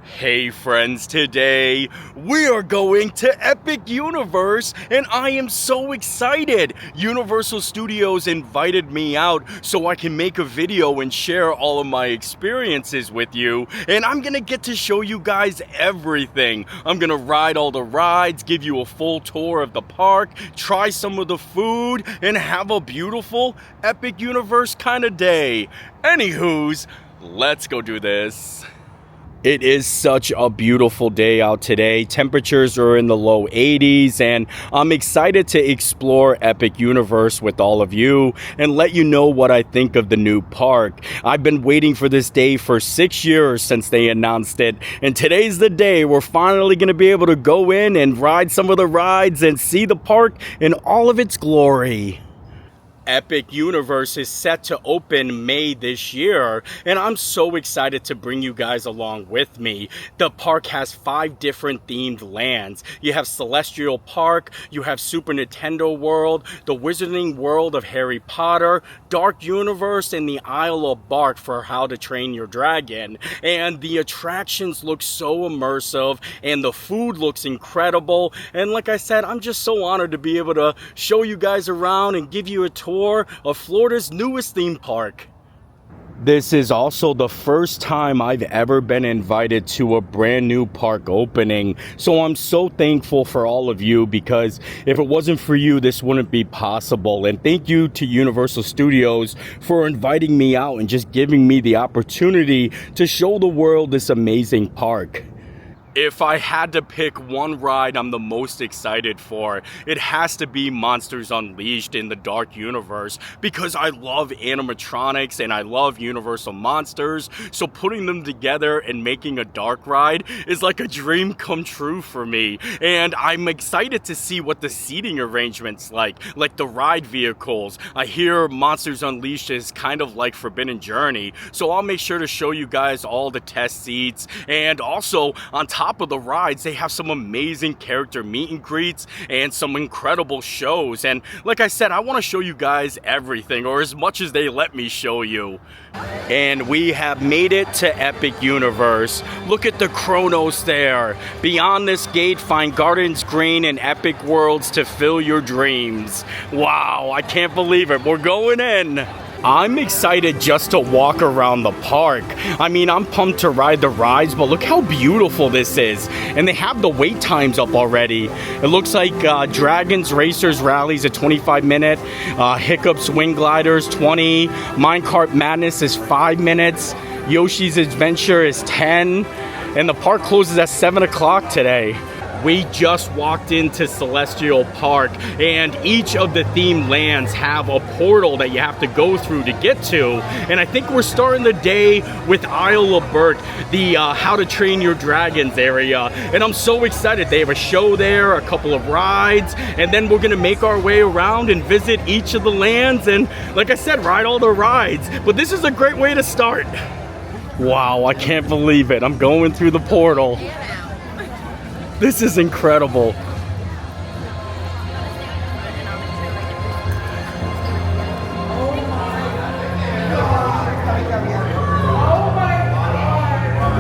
Hey friends, today we are going to Epic Universe and I am so excited. Universal Studios invited me out so I can make a video and share all of my experiences with you, and I'm gonna get to show you guys everything. I'm gonna ride all the rides, give you a full tour of the park, try some of the food, and have a beautiful Epic Universe kind of day. Anywho's, let's go do this. It is such a beautiful day out today. Temperatures are in the low 80s and I'm excited to explore Epic Universe with all of you and let you know what I think of the new park. I've been waiting for this day for 6 years since they announced it, and today's the day we're finally going to be able to go in and ride some of the rides and see the park in all of its glory. Epic Universe is set to open May this year, and I'm so excited to bring you guys along with me. The park has 5 different themed lands. You have Celestial Park, you have Super Nintendo World, the Wizarding World of Harry Potter, Dark Universe, and the Isle of Bark for How to Train Your Dragon. And the attractions look so immersive, and the food looks incredible. And like I said, I'm just so honored to be able to show you guys around and give you a tour of Florida's newest theme park. This is also the first time I've ever been invited to a brand new park opening, so I'm so thankful for all of you, because if it wasn't for you, this wouldn't be possible. And thank you to Universal Studios for inviting me out and just giving me the opportunity to show the world this amazing park. If I had to pick one ride I'm the most excited for, it has to be Monsters Unleashed in the Dark Universe, because I love animatronics and I love Universal Monsters, so putting them together and making a dark ride is like a dream come true for me. And I'm excited to see what the seating arrangement's like the ride vehicles. I hear Monsters Unleashed is kind of like Forbidden Journey, so I'll make sure to show you guys all the test seats. And also, on top of the rides, they have some amazing character meet and greets and some incredible shows. And like I said, I want to show you guys everything, or as much as they let me show you. And we have made it to Epic Universe. Look at the Chronos there. Beyond this gate, find Gardens Green and Epic Worlds to fill your dreams. Wow, I can't believe it. We're going in. I'm excited just to walk around the park. I mean, I'm pumped to ride the rides, but look how beautiful this is. And they have the wait times up already. It looks like Stardust Racers Rally's a 25-minute, Hiccup Swing Gliders 20, Minecart Madness is 5 minutes, Yoshi's Adventure is 10, and the park closes at 7 o'clock today. We just walked into Celestial Park, and each of the themed lands have a portal that you have to go through to get to. And I think we're starting the day with Isle of Bark, the How to Train Your Dragons area. And I'm so excited. They have a show there, a couple of rides, and then we're gonna make our way around and visit each of the lands and, like I said, ride all the rides. But this is a great way to start. Wow, I can't believe it. I'm going through the portal. This is incredible.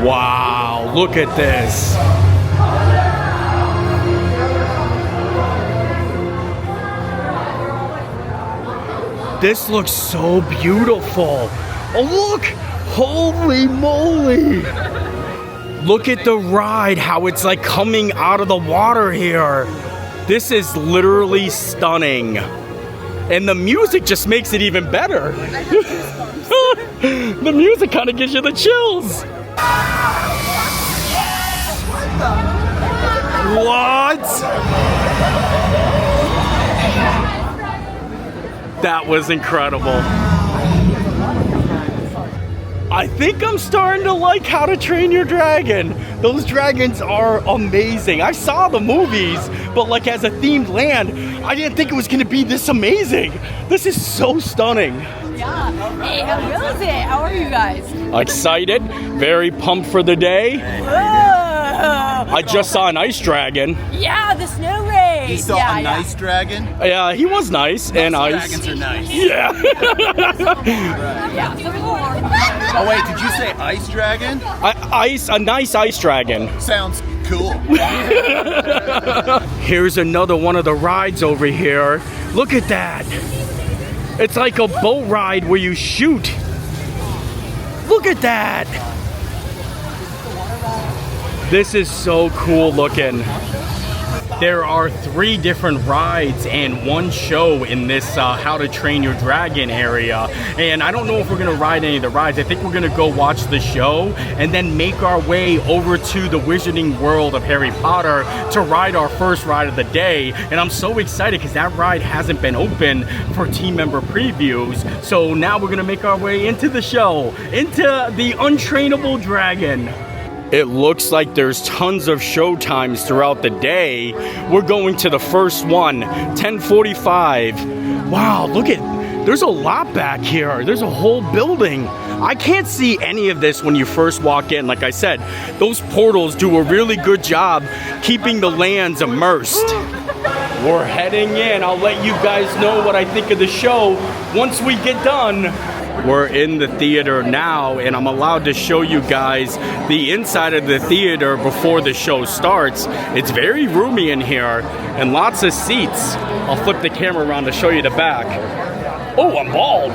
Wow, look at this. This looks so beautiful. Oh, look! Holy moly! Look at the ride, how it's like coming out of the water here. This is literally stunning. And the music just makes it even better. The music kind of gives you the chills. What? That was incredible. I think I'm starting to like How to Train Your Dragon. Those dragons are amazing. I saw the movies, but like as a themed land, I didn't think it was gonna be this amazing. This is so stunning. Yeah. Hey, how was it? How are you guys? Excited, very pumped for the day. I just saw an ice dragon. Yeah, the snow race. You saw a nice dragon? Yeah, he was nice. And ice. Dragons are nice. Yeah. Yeah. Oh wait, did you say ice dragon? A nice ice dragon. Sounds cool. Here's another one of the rides over here. Look at that. It's like a boat ride where you shoot. Look at that. This is so cool looking. There are 3 different rides and 1 show in this How to Train Your Dragon area. And I don't know if we're going to ride any of the rides. I think we're going to go watch the show and then make our way over to the Wizarding World of Harry Potter to ride our first ride of the day. And I'm so excited because that ride hasn't been open for team member previews. So now we're going to make our way into the show, into the Untrainable Dragon. It looks like there's tons of show times throughout the day. We're going to the first one, 10:45. Wow, look at, there's a lot back here. There's a whole building. I can't see any of this when you first walk in. Like I said, those portals do a really good job keeping the lands immersed. We're heading in. I'll let you guys know what I think of the show once we get done. We're in the theater now, and I'm allowed to show you guys the inside of the theater before the show starts. It's very roomy in here, and lots of seats. I'll flip the camera around to show you the back. Oh, I'm bald.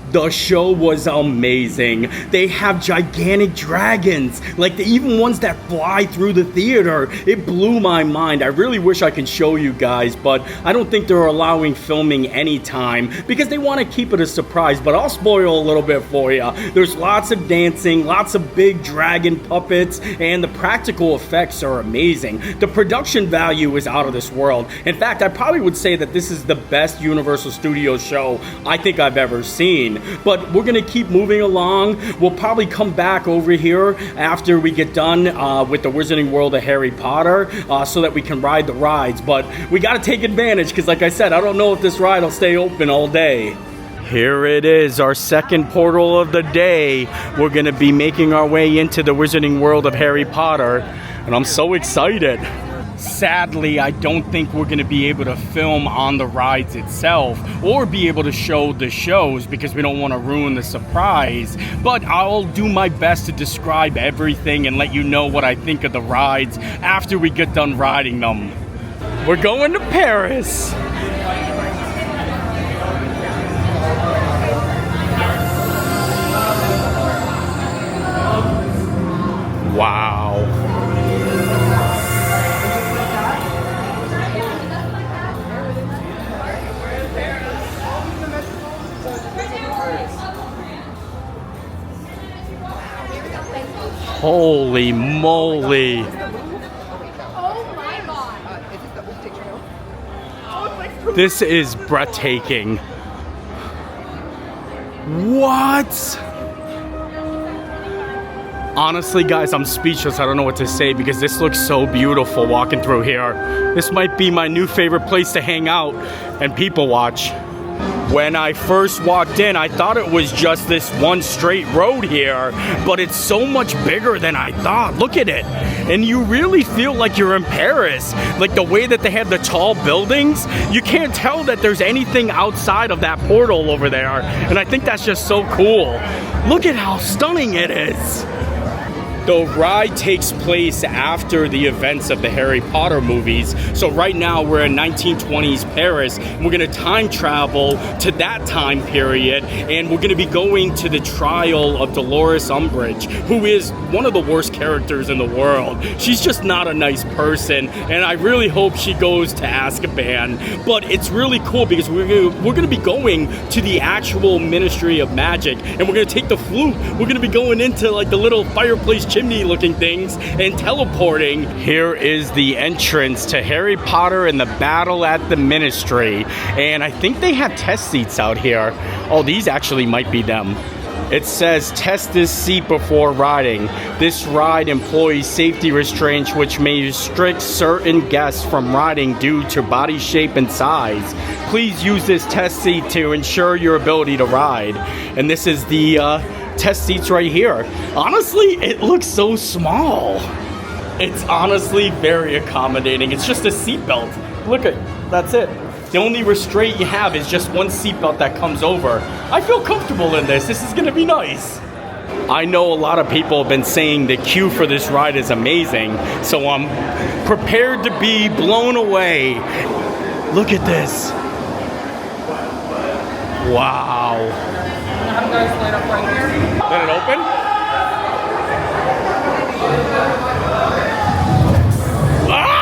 The show was amazing. They have gigantic dragons, like even ones that fly through the theater. It blew my mind. I really wish I could show you guys, but I don't think they're allowing filming anytime because they want to keep it a surprise, but I'll spoil a little bit for you. There's lots of dancing, lots of big dragon puppets, and the practical effects are amazing. The production value is out of this world. In fact, I probably would say that this is the best Universal Studios show I think I've ever seen. But we're gonna keep moving along. We'll probably come back over here after we get done with the Wizarding World of Harry Potter so that we can ride the rides. But we gotta take advantage because like I said, I don't know if this ride will stay open all day. Here it is, our second portal of the day. We're gonna be making our way into the Wizarding World of Harry Potter, and I'm so excited. Sadly, I don't think we're going to be able to film on the rides itself or be able to show the shows because we don't want to ruin the surprise. But I'll do my best to describe everything and let you know what I think of the rides after we get done riding them. We're going to Paris. Wow. Holy moly. Oh my god. This is breathtaking. What? Honestly, guys, I'm speechless. I don't know what to say because this looks so beautiful walking through here. This might be my new favorite place to hang out and people watch. When I first walked in, I thought it was just this one straight road here, but it's so much bigger than I thought. Look at it. And you really feel like you're in Paris. Like the way that they have the tall buildings, you can't tell that there's anything outside of that portal over there. And I think that's just so cool. Look at how stunning it is. The ride takes place after the events of the Harry Potter movies. So right now we're in 1920s Paris. We're gonna time travel to that time period, and we're gonna be going to the trial of Dolores Umbridge, who is one of the worst characters in the world. She's just not a nice person, and I really hope she goes to Azkaban. But it's really cool because we're gonna be going to the actual Ministry of Magic, and we're gonna take the flute. We're gonna be going into like the little fireplace chimney looking things and teleporting. Here is the entrance to Harry Potter and the battle at the Ministry, and I think they have test seats out here. Oh, these actually might be them. It says test this seat before riding. This ride employs safety restraints which may restrict certain guests from riding due to body shape and size. Please use this test seat to ensure your ability to ride. And this is the test seats right here. Honestly, it looks so small. It's honestly very accommodating. It's just a seatbelt. Look at, that's it. The only restraint you have is just one seatbelt that comes over. I feel comfortable in this. This is gonna be nice. I know a lot of people have been saying the queue for this ride is amazing, so I'm prepared to be blown away. Look at this. Wow. I'm going to line up right here. Let it open? Ah!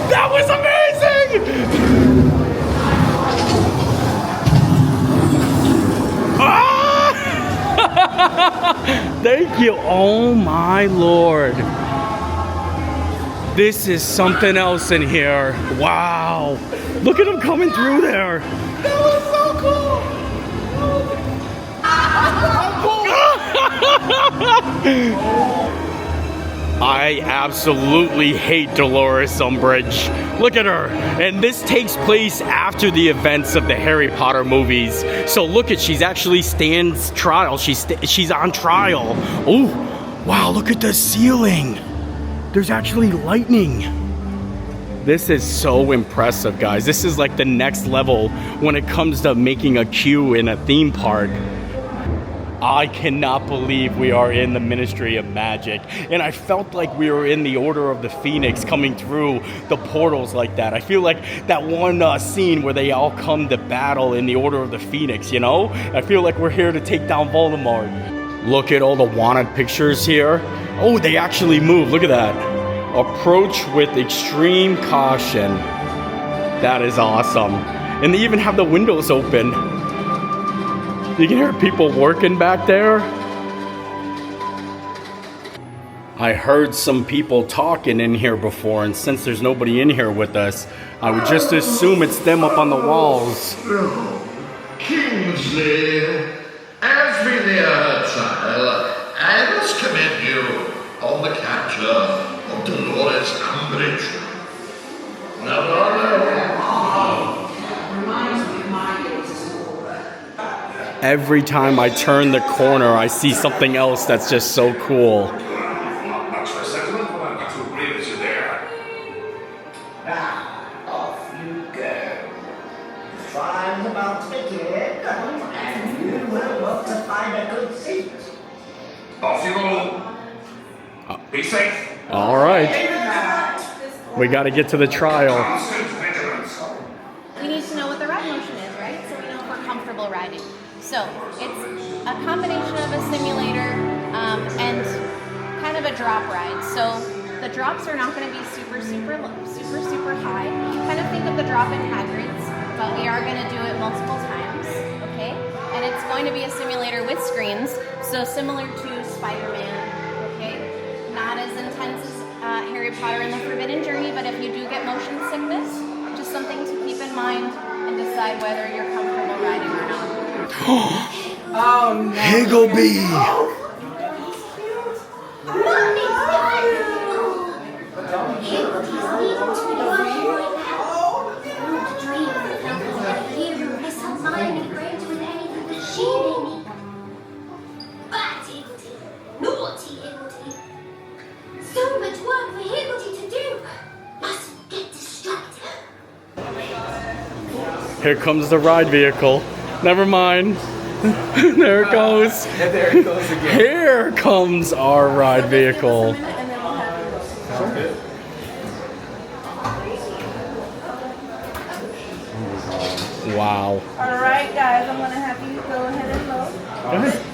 That was amazing! Ah! Thank you. Oh my Lord. This is something else in here. Wow. Look at him coming through there. That was so cool. I absolutely hate Dolores Umbridge. Look at her. And this takes place after the events of the Harry Potter movies. So look at, she's actually stands trial. She's on trial. Oh, wow, look at the ceiling. There's actually lightning. This is so impressive, guys. This is like the next level when it comes to making a queue in a theme park. I cannot believe we are in the Ministry of Magic. And I felt like we were in the Order of the Phoenix coming through the portals like that. I feel like that one scene where they all come to battle in the Order of the Phoenix, you know? I feel like we're here to take down Voldemort. Look at all the wanted pictures here. Oh, they actually move. Look at that. Approach with extreme caution. That is awesome. And they even have the windows open. You can hear people working back there. I heard some people talking in here before, and since there's nobody in here with us, I would just assume it's them up on the walls. Kingsley, as we near her trial, I must commend you on the capture of Dolores Umbridge. Every time I turn the corner, I see something else that's just so cool. Much for settlement, but I'm not to agree with you there. Now, off you go. Trial's about to begin, and you will want to find a good seat. Off you go. Be safe. All right. We got to get to the trial. Constant vigilance. We need to know what the ride motion is, right? So we know if we're comfortable riding. So it's a combination of a simulator and kind of a drop ride. So the drops are not going to be super high. Kind of think of the drop in Hagrid's, but we are going to do it multiple times, okay? And it's going to be a simulator with screens, so similar to Spider-Man, okay? Not as intense as Harry Potter and the Forbidden Journey, but if you do get motion sickness, just something to keep in mind and decide whether you're comfortable riding or not. Oh no. Higgleby. So much work for Higgledy to do. Mustn't get distracted. Here comes the ride vehicle. Never mind. There it goes. And there it goes again. Here comes our ride vehicle. Wow. All right, guys, I'm going to have you go ahead and load.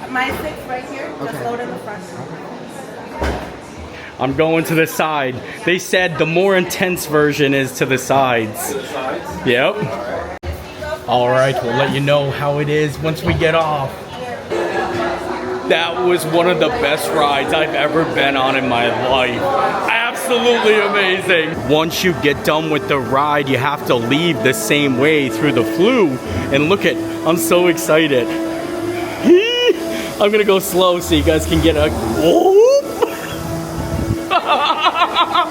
My 6 right here. Just load in the front. I'm going to the side. They said the more intense version is to the sides. To the sides? Yep. All right, we'll let you know how it is once we get off. That was one of the best rides I've ever been on in my life. Absolutely amazing. Once you get done with the ride, you have to leave the same way through the flue. And look at, I'm so excited. I'm gonna go slow so you guys can get a, oh.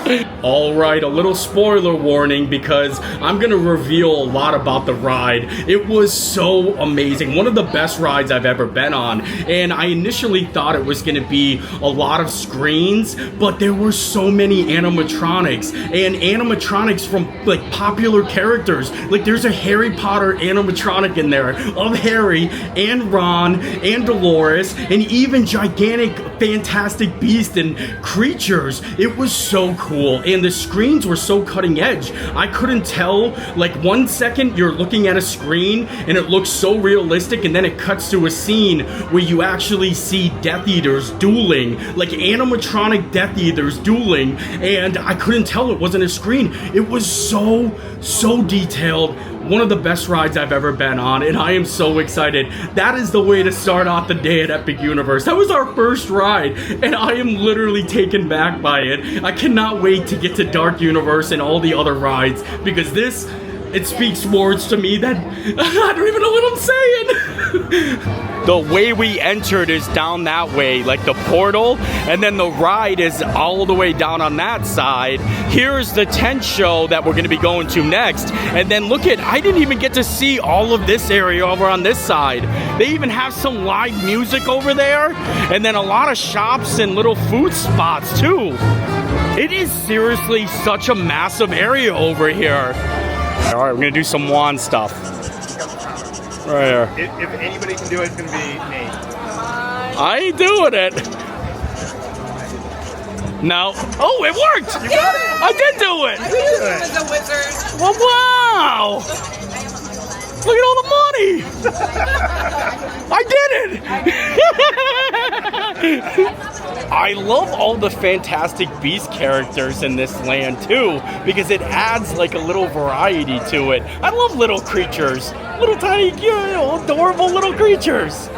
Alright, a little spoiler warning because I'm gonna reveal a lot about the ride. It was so amazing. One of the best rides I've ever been on. And I initially thought it was gonna be a lot of screens, but there were so many animatronics. And animatronics from like popular characters. Like there's a Harry Potter animatronic in there of Harry and Ron and Dolores and even gigantic Fantastic Beasts and creatures. It was so cool. And the screens were so cutting edge. I couldn't tell, like 1 second you're looking at a screen and it looks so realistic, and then it cuts to a scene where you actually see Death Eaters dueling, like animatronic Death Eaters dueling, and I couldn't tell it wasn't a screen. It was so detailed. One of the best rides I've ever been on, and I am so excited. That is the way to start off the day at Epic Universe. That was our first ride, and I am literally taken back by it. I cannot wait to get to Dark Universe and all the other rides, because this, it speaks words to me that I don't even know what I'm saying. The way we entered is down that way, like the portal, and then the ride is all the way down on that side. Here's the tent show that we're going to be going to next. And then look at, I didn't even get to see all of this area over on this side. They even have some live music over there, and then a lot of shops and little food spots too. It is seriously such a massive area over here. All right, we're going to do some wand stuff. Right here. If anybody can do it, it's gonna be me. I ain't doing it. No. Oh, it worked! You got it! I did do it! I used him as a wizard. Well, wow! Look at all the money! I did it! I love all the Fantastic Beast characters in this land too, because it adds like a little variety to it. I love little creatures. Little tiny, adorable little creatures.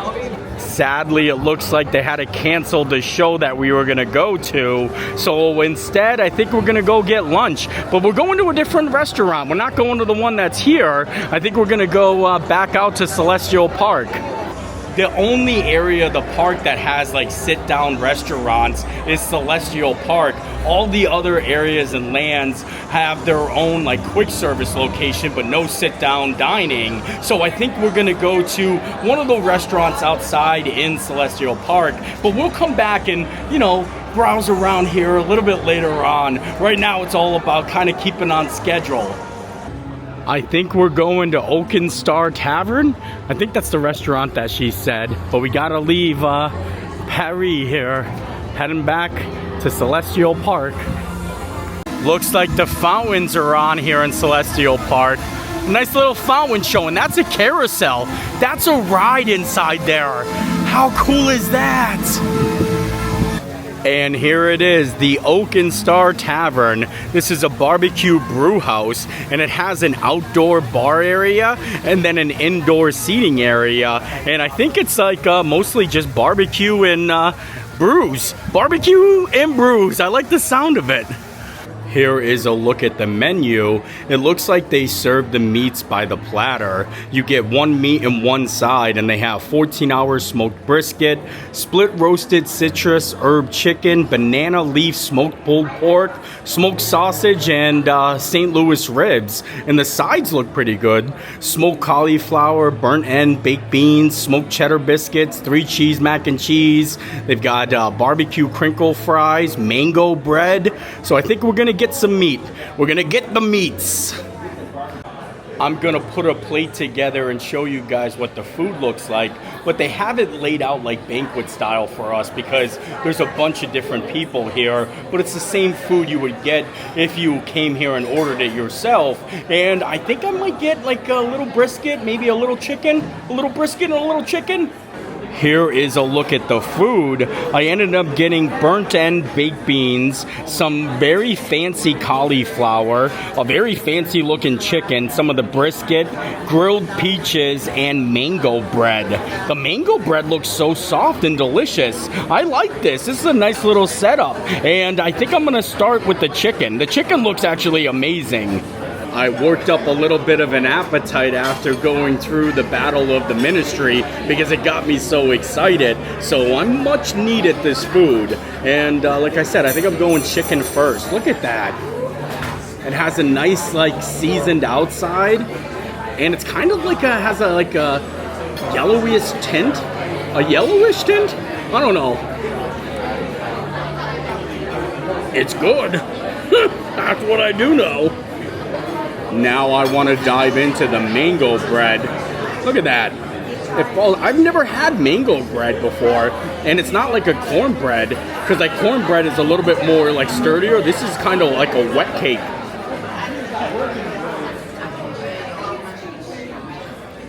Sadly, it looks like they had to cancel the show that we were gonna go to. So instead, I think we're gonna go get lunch. But we're going to a different restaurant. We're not going to the one that's here. I think we're gonna go back out to Celestial Park. The only area of the park that has like sit-down restaurants is Celestial Park. All the other areas and lands have their own like quick service location, but no sit-down dining. So I think we're gonna go to one of the restaurants outside in Celestial Park, but we'll come back and, you know, browse around here a little bit later on. Right now it's all about kind of keeping on schedule. I think we're going to Oaken Star Tavern. I think that's the restaurant that she said. But we gotta leave Paris here, heading back to Celestial Park. Looks like the fountains are on here in Celestial Park. Nice little fountain show, and that's a carousel. That's a ride inside there. How cool is that? And here it is, the Oaken Star Tavern. This is a barbecue brew house, and it has an outdoor bar area and then an indoor seating area. And I think it's like mostly just barbecue and brews. Barbecue and brews. I like the sound of it. Here is a look at the menu. It looks like they serve the meats by the platter. You get one meat and one side, and they have 14-hour smoked brisket, split roasted citrus herb chicken, banana leaf smoked pulled pork, smoked sausage, and St. Louis ribs. And the sides look pretty good. Smoked cauliflower, burnt end, baked beans, smoked cheddar biscuits, 3 cheese mac and cheese. They've got barbecue crinkle fries, mango bread. So I think we're gonna get some meat. We're gonna get the meats. I'm gonna put a plate together and show you guys what the food looks like, but they have it laid out like banquet style for us because there's a bunch of different people here, but it's the same food you would get if you came here and ordered it yourself. And I think I might get like a little brisket, maybe a little chicken, a little brisket and a little chicken. Here is a look at the food. I ended up getting burnt end baked beans, some very fancy cauliflower, a very fancy looking chicken, some of the brisket, grilled peaches, and mango bread. The mango bread looks so soft and delicious. I like this. This is a nice little setup. And I think I'm gonna start with the chicken. The chicken looks actually amazing. I worked up a little bit of an appetite after going through the Battle of the Ministry because it got me so excited. So I much needed this food. And like I said, I think I'm going chicken first. Look at that. It has a nice like seasoned outside. And it's kind of like has a yellowish tint. A yellowish tint? I don't know. It's good. That's what I do know. Now I want to dive into the mango bread. Look at that. I've never had mango bread before, and it's not like a cornbread, because like cornbread is a little bit more like sturdier. This is kind of like a wet cake.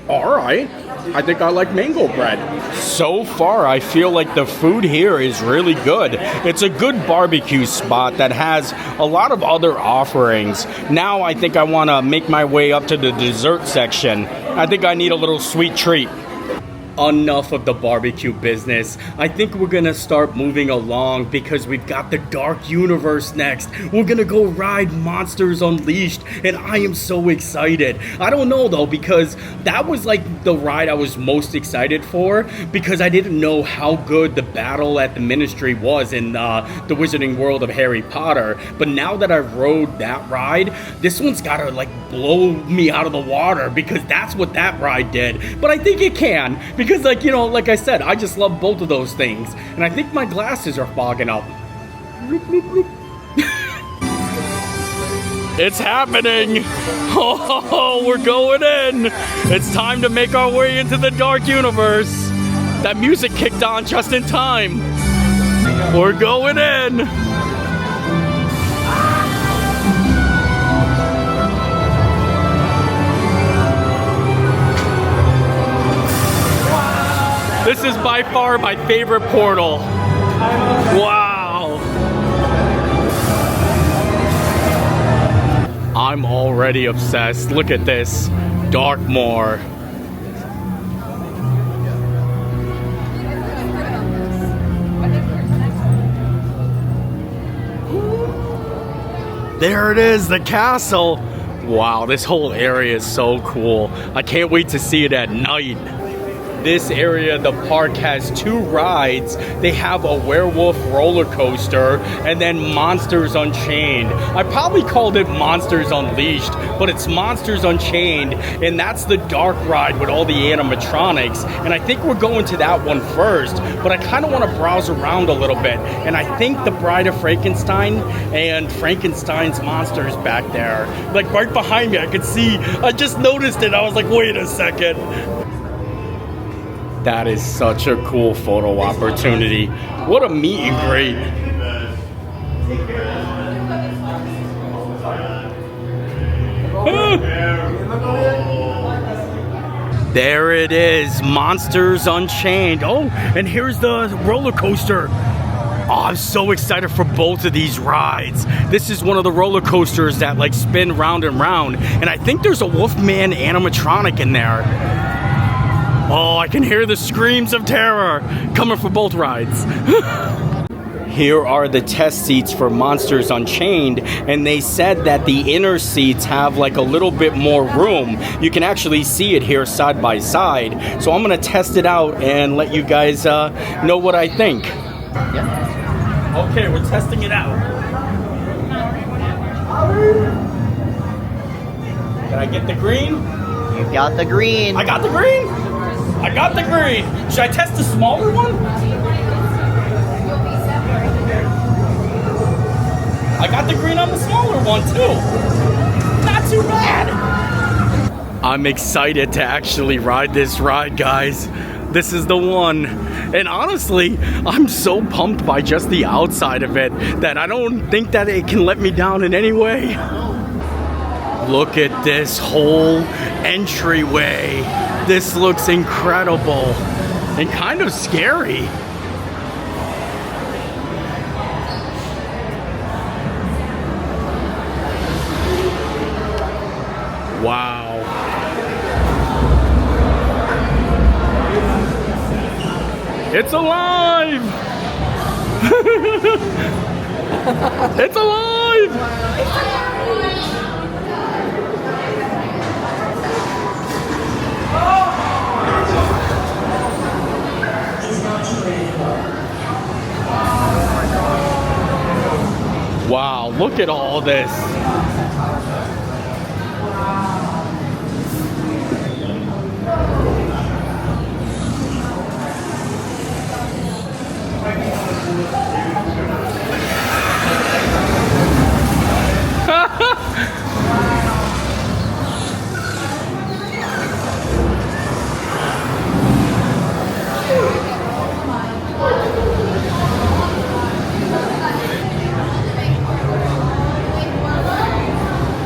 All right. I think I like mango bread. So far, I feel like the food here is really good. It's a good barbecue spot that has a lot of other offerings. Now I think I want to make my way up to the dessert section. I think I need a little sweet treat. Enough of the barbecue business. I think we're gonna start moving along because we've got the Dark Universe next. We're gonna go ride Monsters Unleashed, and I am so excited. I don't know though, because that was like the ride I was most excited for, because I didn't know how good the battle at the Ministry was in the Wizarding World of Harry Potter. But now that I've rode that ride, this one's gotta like blow me out of the water, because that's what that ride did. But I think it can, because like, you know, like I said, I just love both of those things. And I think my glasses are fogging up. It's happening. Oh, we're going in. It's time to make our way into the Dark Universe. That music kicked on just in time. We're going in. This is by far my favorite portal. Wow. I'm already obsessed. Look at this. Darkmoor. There it is, the castle. Wow, this whole area is so cool. I can't wait to see it at night. This area of the park has two rides. They have a werewolf roller coaster and then Monsters Unchained. I probably called it Monsters Unleashed, but it's Monsters Unchained, and that's the dark ride with all the animatronics. And I think we're going to that one first, but I kind of want to browse around a little bit. And I think the Bride of Frankenstein and Frankenstein's monsters back there, like right behind me, I could see. I just noticed it. I was like, wait a second. That is such a cool photo opportunity. What a meet and greet. There it is, Monsters Unchained. Oh, and here's the roller coaster. Oh, I'm so excited for both of these rides. This is one of the roller coasters that like spin round and round. And I think there's a Wolfman animatronic in there. Oh, I can hear the screams of terror coming for both rides. Here are the test seats for Monsters Unchained, and they said that the inner seats have like a little bit more room. You can actually see it here side by side. So I'm gonna test it out and let you guys know what I think. Yeah. Okay, we're testing it out. Did I get the green? You got the green. I got the green? I got the green. Should I test the smaller one? I got the green on the smaller one too. Not too bad. I'm excited to actually ride this ride, guys. This is the one. And honestly, I'm so pumped by just the outside of it that I don't think that it can let me down in any way. Look at this whole entryway. This looks incredible and kind of scary. Wow. It's alive! It's alive! Look at all this.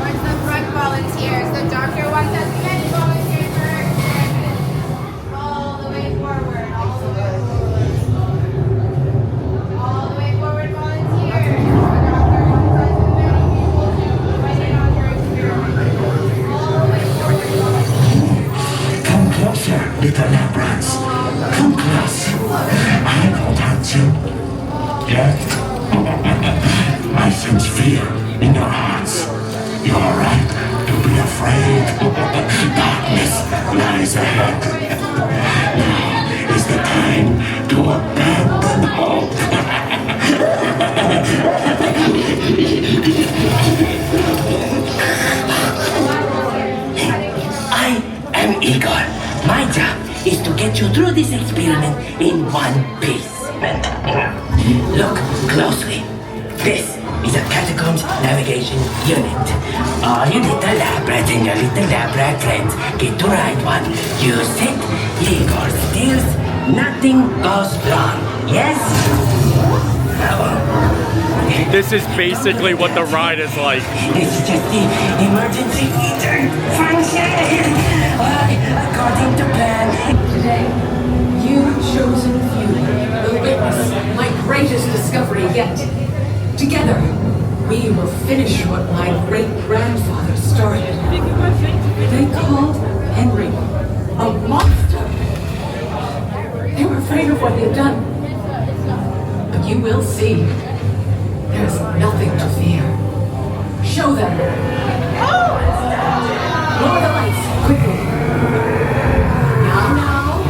Where's the front volunteers? The doctor wants us to get volunteers for her experiment. All the way forward, all the way forward. All the way forward, volunteers. The doctor wants us to many people to weigh in on her experiment. All the way forward, volunteers. Come closer, little lab rats. Come close. I won't hurt you. Yet. I sense fear in your hearts. You are right to be afraid. Darkness lies ahead. Now is the time to abandon hope. I am Igor. My job is to get you through this experiment in one piece. Look closely. This is a catacombs navigation unit. All you little lab rats and your little lab rat friends get to ride one. Use it, Igor steers, nothing goes wrong. Yes? This is basically what the ride is like. It's just the emergency feature function. According to plan. Today, you chosen few will witness my greatest discovery yet. Together, we will finish what my great-grandfather started. They called Henry a monster. They were afraid of what he had done. But you will see. There's nothing to fear. Show them. Lower the lights, quickly. Now.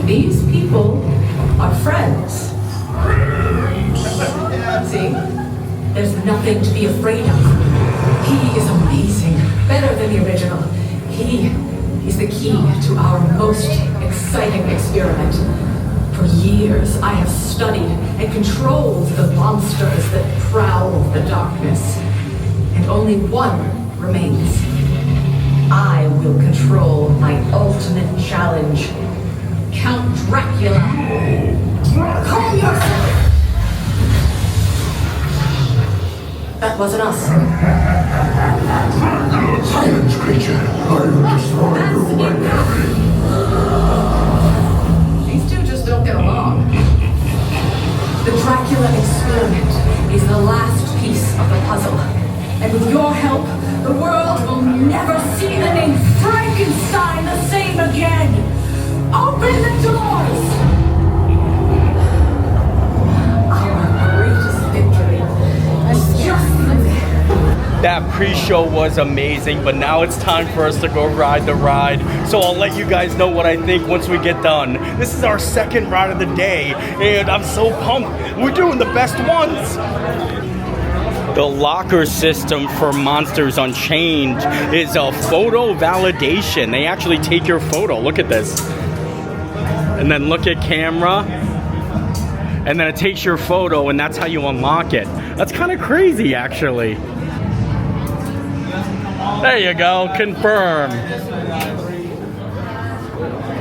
These people are friends. See? There's nothing to be afraid of. He is amazing. Better than the original. He is the key to our most exciting experiment. For years, I have studied and controlled the monsters that prowl the darkness. And only one remains. I will control my ultimate challenge. Count Dracula. Calm yourself! That wasn't us. Silence, creature. I will destroy you when These two just don't get along. The Dracula experiment is the last piece of the puzzle. And with your help, the world will never see the name Frankenstein the same again. Open the doors! Our greatest victory is just through there. That pre-show was amazing, but now it's time for us to go ride the ride. So I'll let you guys know what I think once we get done. This is our second ride of the day, and I'm so pumped. We're doing the best ones. The locker system for Monsters Unchained is a photo validation. They actually take your photo. Look at this. And then look at camera. And then it takes your photo, and that's how you unlock it. That's kind of crazy, actually. There you go, confirm.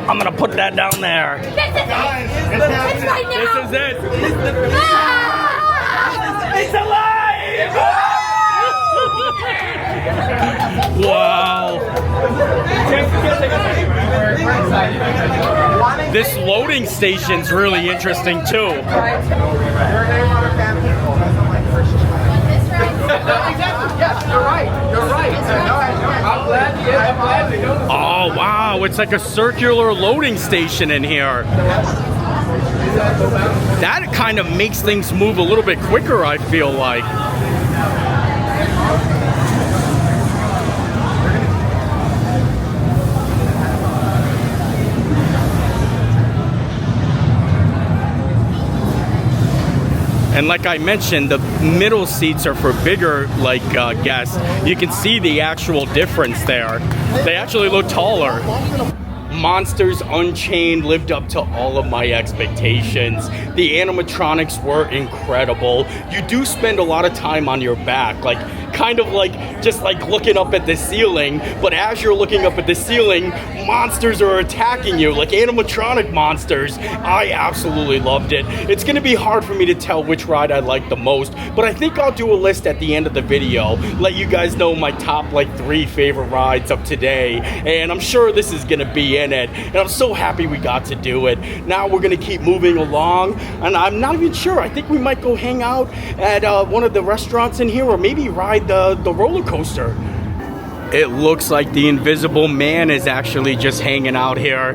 I'm gonna put that down there. This is it! It's right now! This is it. It's alive! Wow. This loading station's really interesting too. You're right. I'm glad to know. Oh wow, it's like a circular loading station in here. That kind of makes things move a little bit quicker, I feel like. And like I mentioned, the middle seats are for bigger guests. You can see the actual difference there. They actually look taller. Monsters Unchained lived up to all of my expectations. The animatronics were incredible. You do spend a lot of time on your back, just looking up at the ceiling, but as you're looking up at the ceiling, monsters are attacking you, like animatronic monsters. I absolutely loved it. It's gonna be hard for me to tell which ride I like the most, but I think I'll do a list at the end of the video, let you guys know my top 3 favorite rides of today, and I'm sure this is gonna be in it, and I'm so happy we got to do it. Now we're gonna keep moving along, and I'm not even sure, I think we might go hang out at one of the restaurants in here, or maybe ride the roller coaster. It looks like the Invisible Man is actually just hanging out here.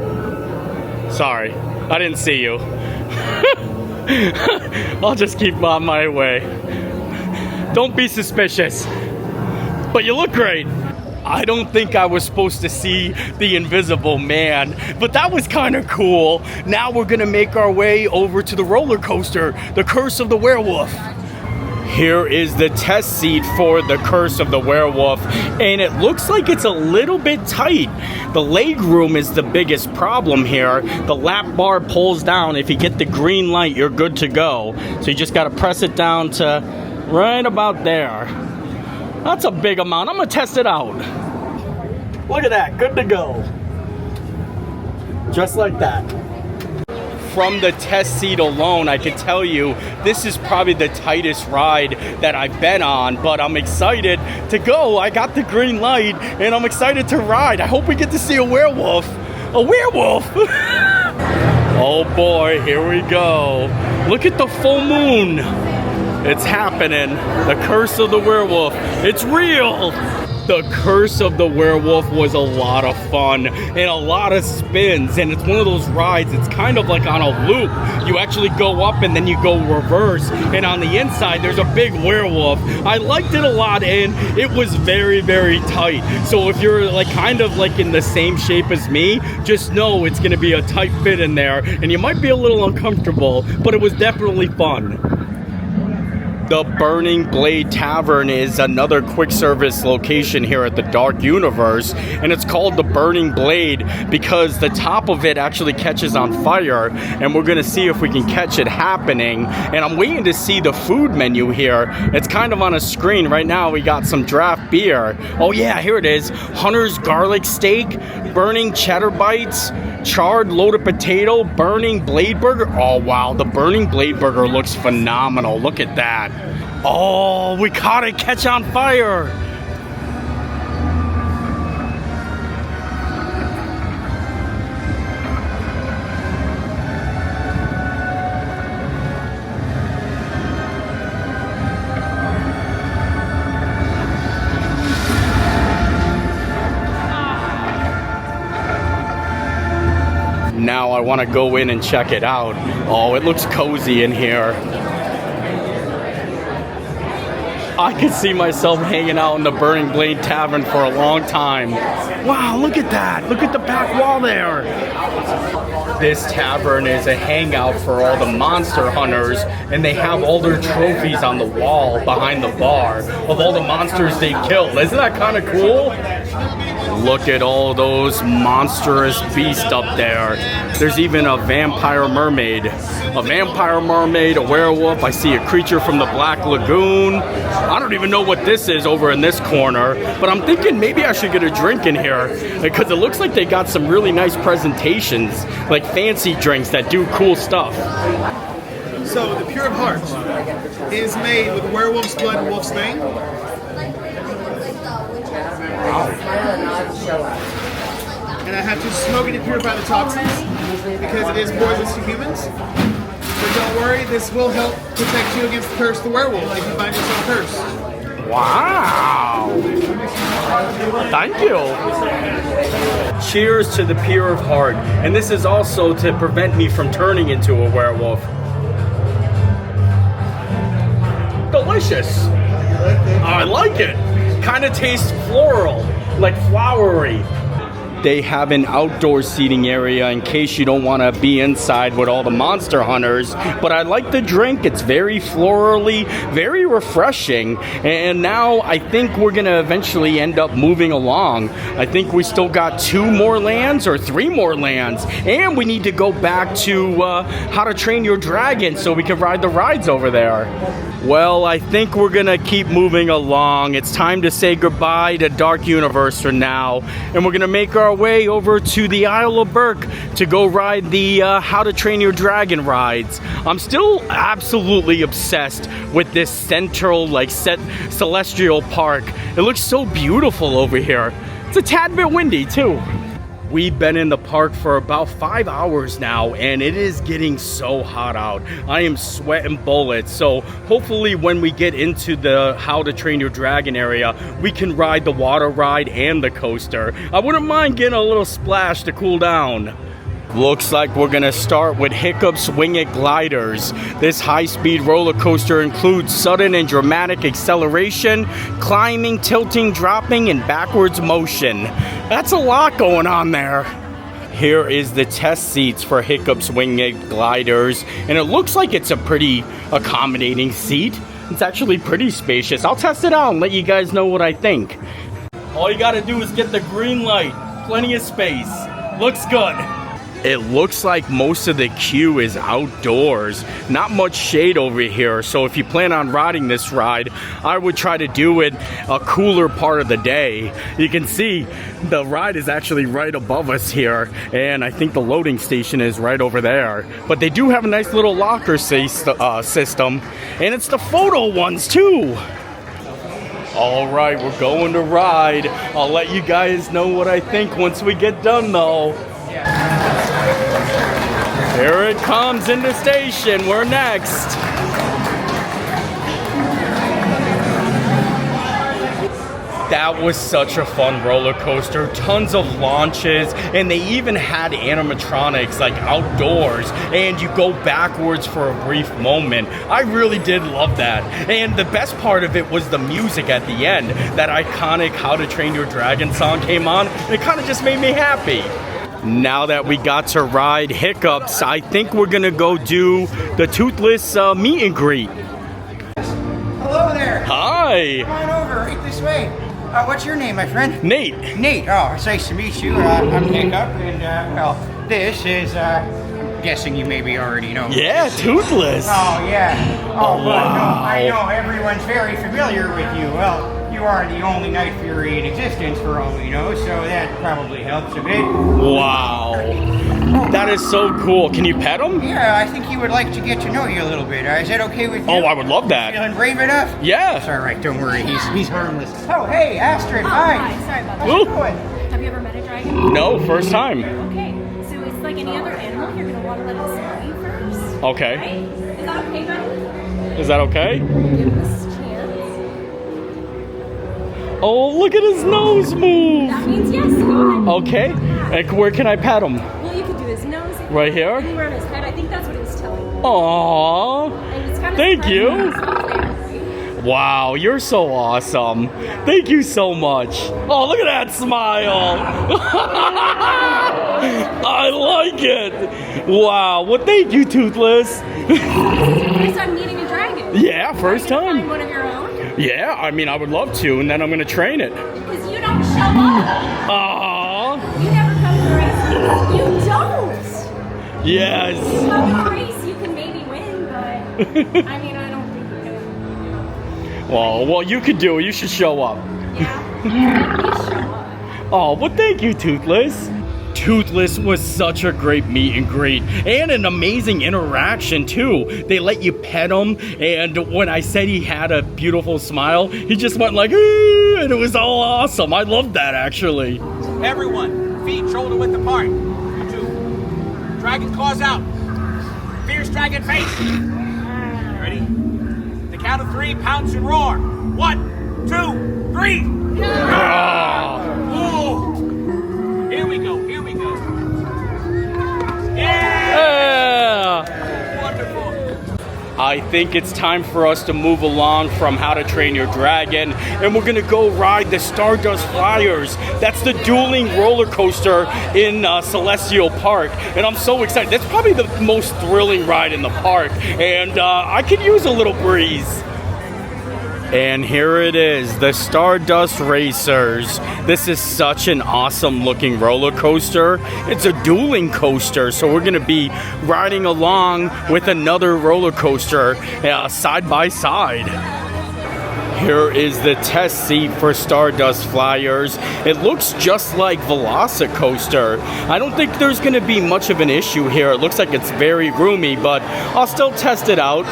Sorry, I didn't see you. I'll just keep on my way. Don't be suspicious. But you look great. I don't think I was supposed to see the Invisible Man, but that was kind of cool. Now we're gonna make our way over to the roller coaster, the Curse of the Werewolf. Here is the test seat for the Curse of the Werewolf, and it looks like it's a little bit tight. The leg room is the biggest problem here. The lap bar pulls down. If you get the green light, you're good to go. So you just gotta press it down to right about there. That's a big amount. I'm gonna test it out. Look at that, good to go. Just like that. From the test seat alone, I can tell you this is probably the tightest ride that I've been on, but I'm excited to go. I got the green light and I'm excited to ride. I hope we get to see a werewolf. A werewolf! Oh boy, here we go. Look at the full moon. It's happening. The Curse of the Werewolf. It's real. The Curse of the Werewolf was a lot of fun and a lot of spins, and it's one of those rides, it's kind of like on a loop. You actually go up and then you go reverse, and on the inside there's a big werewolf. I liked it a lot, and it was very, very tight. So if you're kind of in the same shape as me, just know it's gonna be a tight fit in there, and you might be a little uncomfortable, but it was definitely fun. The Burning Blade Tavern is another quick service location here at the Dark Universe, and it's called the Burning Blade because the top of it actually catches on fire, and we're gonna see if we can catch it happening. And I'm waiting to see the food menu here. It's kind of on a screen right now. We got some draft beer. Oh yeah, here it is. Hunter's garlic steak, burning cheddar bites, charred loaded potato, burning blade burger. Oh wow, the burning blade burger looks phenomenal. Look at that. Oh, we caught it catch on fire. Now I want to go in and check it out. Oh, it looks cozy in here. I could see myself hanging out in the Burning Blade Tavern for a long time. Wow, look at that. Look at the back wall there. This tavern is a hangout for all the monster hunters, and they have all their trophies on the wall behind the bar of all the monsters they killed. Isn't that kind of cool? Look at all those monstrous beasts up there. There's even a vampire mermaid. A vampire mermaid, a werewolf. I see a creature from the Black Lagoon. I don't even know what this is over in this corner, but I'm thinking maybe I should get a drink in here because it looks like they got some really nice presentations, like fancy drinks that do cool stuff. So the Pure of Heart is made with werewolf's blood and wolf's bane. And I have to smoke it to purify the toxins because it is poisonous to humans. But don't worry, this will help protect you against the curse of the werewolf if you find yourself cursed. Wow! Thank you! Cheers to the Pure of Heart. And this is also to prevent me from turning into a werewolf. Delicious! I like it! Kind of tastes floral, like flowery. they have an outdoor seating area in case you don't want to be inside with all the monster hunters. But I like the drink. It's very florally, very refreshing. And now I think we're going to eventually end up moving along. I think we still got 2 more lands or 3 more lands. And we need to go back to How to Train Your Dragon so we can ride the rides over there. Well, I think we're gonna keep moving along. It's time to say goodbye to Dark Universe for now. And we're gonna make our way over to the Isle of Berk to go ride the How to Train Your Dragon rides. I'm still absolutely obsessed with this central, celestial park. It looks so beautiful over here. It's a tad bit windy too. We've been in the park for about 5 hours now, and it is getting so hot out. I am sweating bullets, so hopefully when we get into the How to Train Your Dragon area, we can ride the water ride and the coaster. I wouldn't mind getting a little splash to cool down. Looks like we're gonna start with Hiccup's Wing It Gliders. This high-speed roller coaster includes sudden and dramatic acceleration, climbing, tilting, dropping, and backwards motion. That's a lot going on there. Here is the test seats for Hiccup's Wing It Gliders, and it looks like it's a pretty accommodating seat. It's actually pretty spacious. I'll test it out and let you guys know what I think. All you gotta do is get the green light. Plenty of space. Looks good. It looks like most of the queue is outdoors. Not much shade over here, so if you plan on riding this ride, I would try to do it a cooler part of the day. You can see the ride is actually right above us here, and I think the loading station is right over there. But they do have a nice little locker system, and it's the photo ones too. All right, we're going to ride. I'll let you guys know what I think once we get done though. Here it comes in the station. We're next. That was such a fun roller coaster. Tons of launches, and they even had animatronics like outdoors, and you go backwards for a brief moment. I really did love that. And the best part of it was the music at the end. That iconic How to Train Your Dragon song came on, and it kind of just made me happy. Now that we got to ride Hiccups, I think we're gonna go do the Toothless meet and greet. Hello there. Hi. Come on over, right this way. What's your name, my friend? Nate. Nate. Oh, it's nice to meet you. I'm Hiccup, and well, this is. I'm guessing you maybe already know. Yeah, Toothless. Oh yeah. Oh, wow. But no, I know everyone's very familiar with you. Well, you are the only Night Fury in existence for all we know, so that probably helps a bit. Wow. That is so cool. Can you pet him? Yeah, I think he would like to get to know you a little bit. Is that okay with you? Oh, I would love that. Feeling brave enough? Yeah. It's all right. Don't worry. He's harmless. Oh, hey, Astrid. Hi. Hi. Sorry about that. How's it going? Have you ever met a dragon? No, first time. Okay. So it's like any other animal. You're going to want to let it smell you first. Okay. Right? Is that okay, buddy? Is that okay? Give him this chance. Oh, look at his nose move. That means yes. Go ahead. Okay. And where can I pet him? Well, you could do his nose. Right here? Anywhere on his head. I think that's what he was telling me. Aww. And it's kind of Thank you. right? Wow, you're so awesome. Thank you so much. Oh, look at that smile. I like it. Wow. Well, thank you, Toothless. First time meeting a dragon. Yeah, first Are you gonna time. find one of your own? Yeah, I mean, I would love to, and then I'm going to train it. Because you don't show up. Aww. You never come to the race. You don't. Yes. If you come to a race, you can maybe win, but I mean, I don't think you're gonna. Well, you could do it. You should show up. Yeah. Please show up. Oh, well, thank you, Toothless. Toothless was such a great meet and greet and an amazing interaction too. They let you pet him, and when I said he had a beautiful smile, he just went like, "Ooh," and it was all awesome. I loved that actually. Everyone, feet shoulder width apart. 2. Dragon claws out. Fierce dragon face. Ready? The count of 3, pounce and roar. 1, 2, 3. Oh. Here we go. Here we go. Yeah. Yeah. Wonderful. I think it's time for us to move along from How to Train Your Dragon, and we're gonna go ride the Stardust Flyers. That's the dueling roller coaster in Celestial Park, and I'm so excited. That's probably the most thrilling ride in the park, and I could use a little breeze. And here it is, the Stardust Racers. This is such an awesome looking roller coaster. It's a dueling coaster, so we're gonna be riding along with another roller coaster side by side. Here is the test seat for Stardust Flyers. It looks just like Velocicoaster. I don't think there's gonna be much of an issue here. It looks like it's very roomy, but I'll still test it out.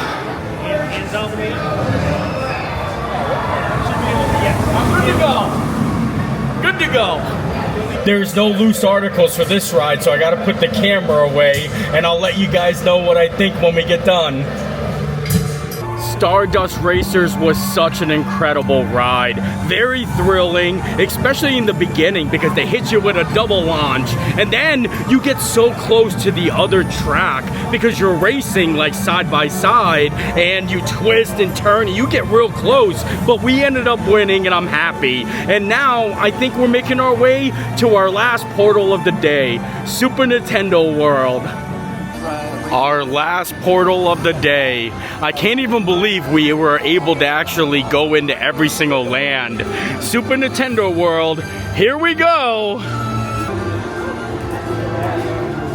Good to go. Good to go. There's no loose articles for this ride, so I gotta put the camera away, and I'll let you guys know what I think when we get done. Stardust Racers was such an incredible ride. Very thrilling, especially in the beginning because they hit you with a double launch. And then you get so close to the other track because you're racing like side by side and you twist and turn and you get real close. But we ended up winning and I'm happy. And now I think we're making our way to our last portal of the day, Super Nintendo World. Our last portal of the day. I can't even believe we were able to actually go into every single land. Super Nintendo World, here we go.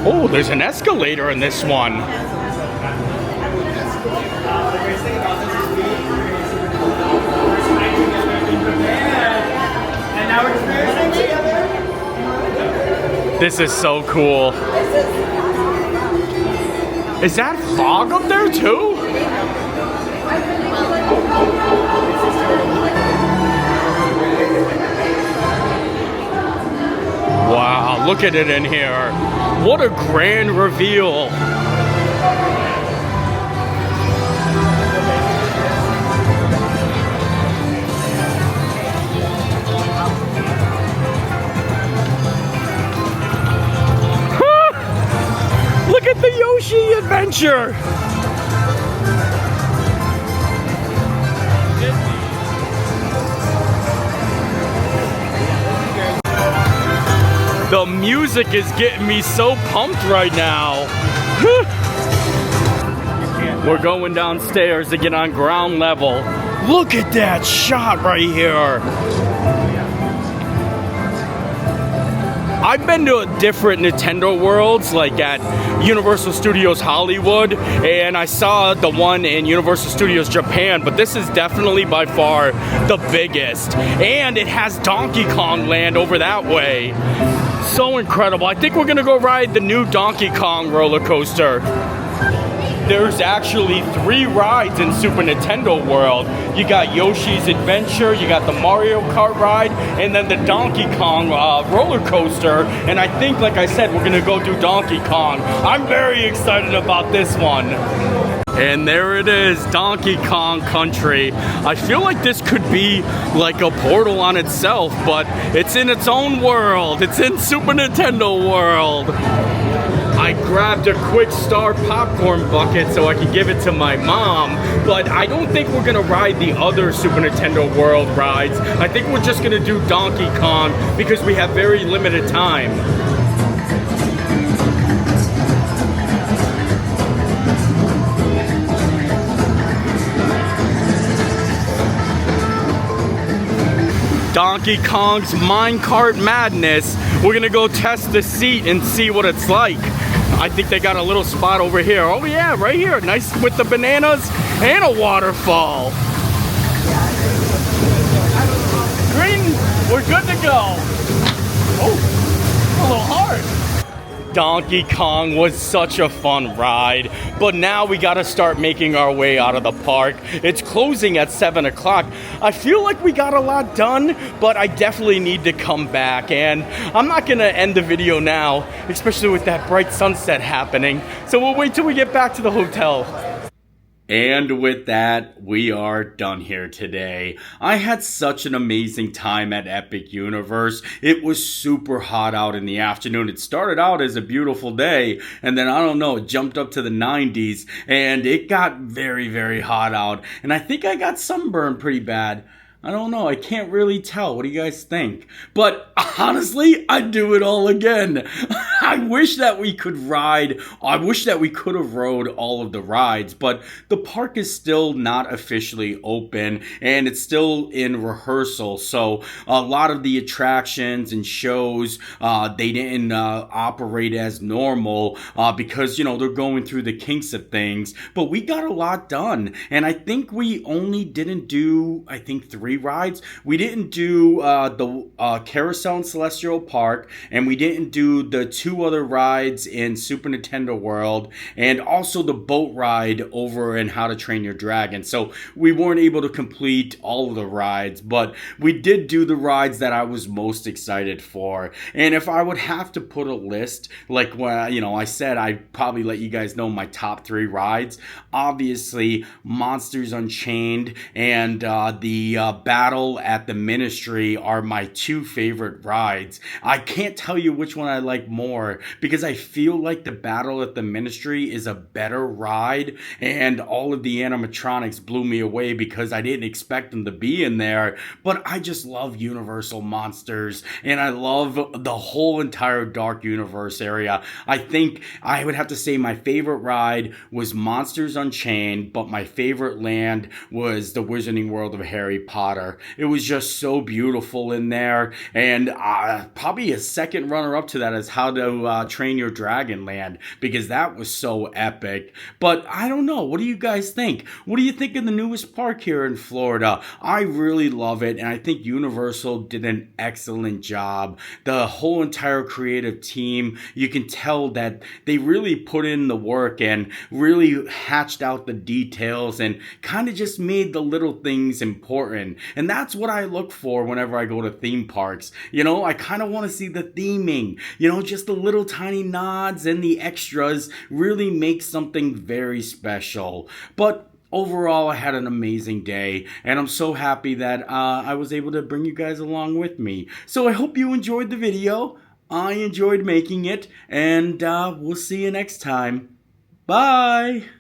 Oh, there's an escalator in this one. This is so cool. Is that fog up there too? Wow, look at it in here. What a grand reveal. Look at the Yoshi adventure! The music is getting me so pumped right now. We're going downstairs to get on ground level. Look at that shot right here. I've been to different Nintendo worlds, like at Universal Studios Hollywood, and I saw the one in Universal Studios Japan, but this is definitely by far the biggest. And it has Donkey Kong Land over that way. So incredible. I think we're gonna go ride the new Donkey Kong roller coaster. There's actually 3 rides in Super Nintendo World. You got Yoshi's Adventure, you got the Mario Kart ride, and then the Donkey Kong roller coaster. And I think, like I said, we're gonna go do Donkey Kong. I'm very excited about this one. And there it is, Donkey Kong Country. I feel like this could be like a portal on itself, but it's in its own world. It's in Super Nintendo World. I grabbed a quick Star popcorn bucket so I could give it to my mom, but I don't think we're gonna ride the other Super Nintendo World rides. I think we're just gonna do Donkey Kong because we have very limited time. Donkey Kong's Minecart Madness. We're gonna go test the seat and see what it's like. I think they got a little spot over here. Oh yeah, right here. Nice with the bananas and a waterfall. Green, we're good to go. Oh, a little hard. Donkey Kong was such a fun ride, but now we gotta start making our way out of the park. It's closing at 7 o'clock. I feel like we got a lot done, but I definitely need to come back, and I'm not gonna end the video now, especially with that bright sunset happening, so we'll wait till we get back to the hotel. And with that, we are done here today. I had such an amazing time at Epic Universe. It was super hot out in the afternoon. It started out as a beautiful day, and then I don't know, it jumped up to the 90s, and it got very, very hot out. And I think I got sunburned pretty bad. I don't know. I can't really tell. What do you guys think? But honestly, I'd do it all again. I wish that we could ride. I wish that we could have rode all of the rides, but the park is still not officially open and it's still in rehearsal. So a lot of the attractions and shows, they didn't operate as normal because, you know, they're going through the kinks of things. But we got a lot done. And I think we only didn't do, I think, 3 rides. We didn't do the Carousel in Celestial Park, and we didn't do the 2 other rides in Super Nintendo World, and also the boat ride over in How to Train Your Dragon. So we weren't able to complete all of the rides, but we did do the rides that I was most excited for. And if I would have to put a list, like when, you know, I said I'd probably let you guys know my top 3 rides. Obviously, Monsters Unchained and the Battle at the Ministry are my 2 favorite rides. I can't tell you which one I like more because I feel like the Battle at the Ministry is a better ride, and all of the animatronics blew me away because I didn't expect them to be in there. But I just love Universal Monsters, and I love the whole entire Dark Universe area. I think I would have to say my favorite ride was Monsters Unchained, but my favorite land was the Wizarding World of Harry Potter. It was just so beautiful in there, and probably a second runner-up to that is How to Train Your Dragon Land, because that was so epic. But I don't know, what do you guys think? What do you think of the newest park here in Florida? I really love it, and I think Universal did an excellent job. The whole entire creative team, you can tell that they really put in the work and really hatched out the details and kind of just made the little things important. And that's what I look for whenever I go to theme parks. You know, I kind of want to see the theming. You know, just the little tiny nods and the extras really make something very special. But overall, I had an amazing day, and I'm so happy that I was able to bring you guys along with me. So I hope you enjoyed the video. I enjoyed making it, and we'll see you next time. Bye!